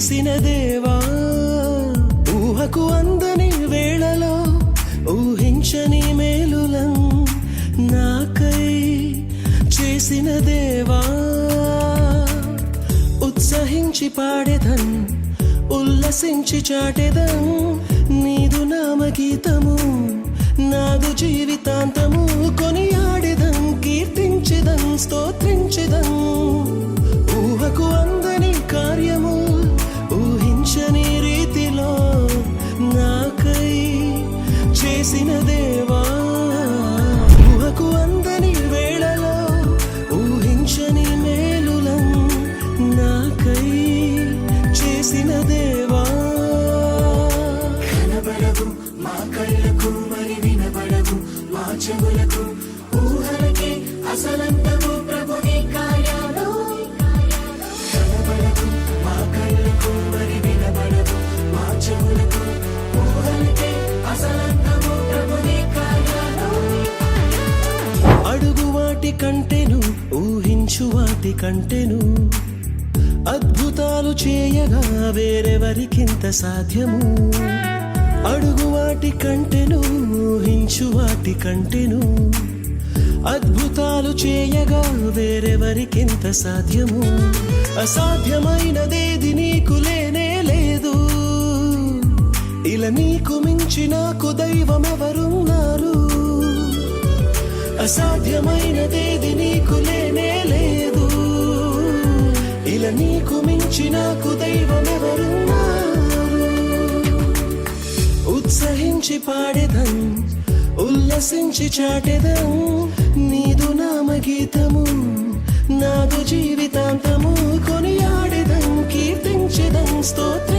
చేసిన దేవా, ఊహకు అందని వేళలో ఊహించని మేలులం నాకై చేసిన దేవా, ఉత్సహించి పాడెదన్ ఉల్లసించి చాటెదన్ నీదు నామగీతము, నాదు జీవితాంతము కొనియాడెదన్ కీర్తించెదన్ స్తోత్రించెదన్. ఊహకు అందని కార్యము ఊహించని రీతిలో నాకై చేసిన దేవా, ఊహకు అందని వేళలో ఊహించని మేలులం నాకై చేసిన దేవా. కనబడవు మా కళ్ళకు మరి వినబడవు మా చెవులకు, ఊహలకే అసలంతము ప్రభు నీ కార్యాలు. కనబడవు మా కళ్ళకు మరి వినబడవు మా చెవులకు, ఊహలకే అసలంతము ప్రభు నీ కార్యాలు. అడుగు వాటి కంటెను ఊహించు వాటి కంటెను, అద్భుతాలు చేయగా వేరెవరికింత సాధ్యము. అడుగు వాటి కంటెను ఊహించు వాటి కంటెను, అద్భుతాలు చేయగా వేరెవరికింత సాధ్యము. అసాధ్యమైనదేది నీకు లేనే లేదు, ఇలా నీకు మించి నాకు దైవం ఎవరున్నారు. అసాధ్యమైనదేది నీకు లేనే లేదు, ఇలా నీకు మించి నాకు దైవం ఎవరున్నారు. ఉత్సహించి పాడెదన్ ఉల్లసించి చాటెదన్ నీదు నామగీతము, నాదు జీవితాంతము కొనియాడెదన్ కీర్తించెదన్ స్తోత్రం.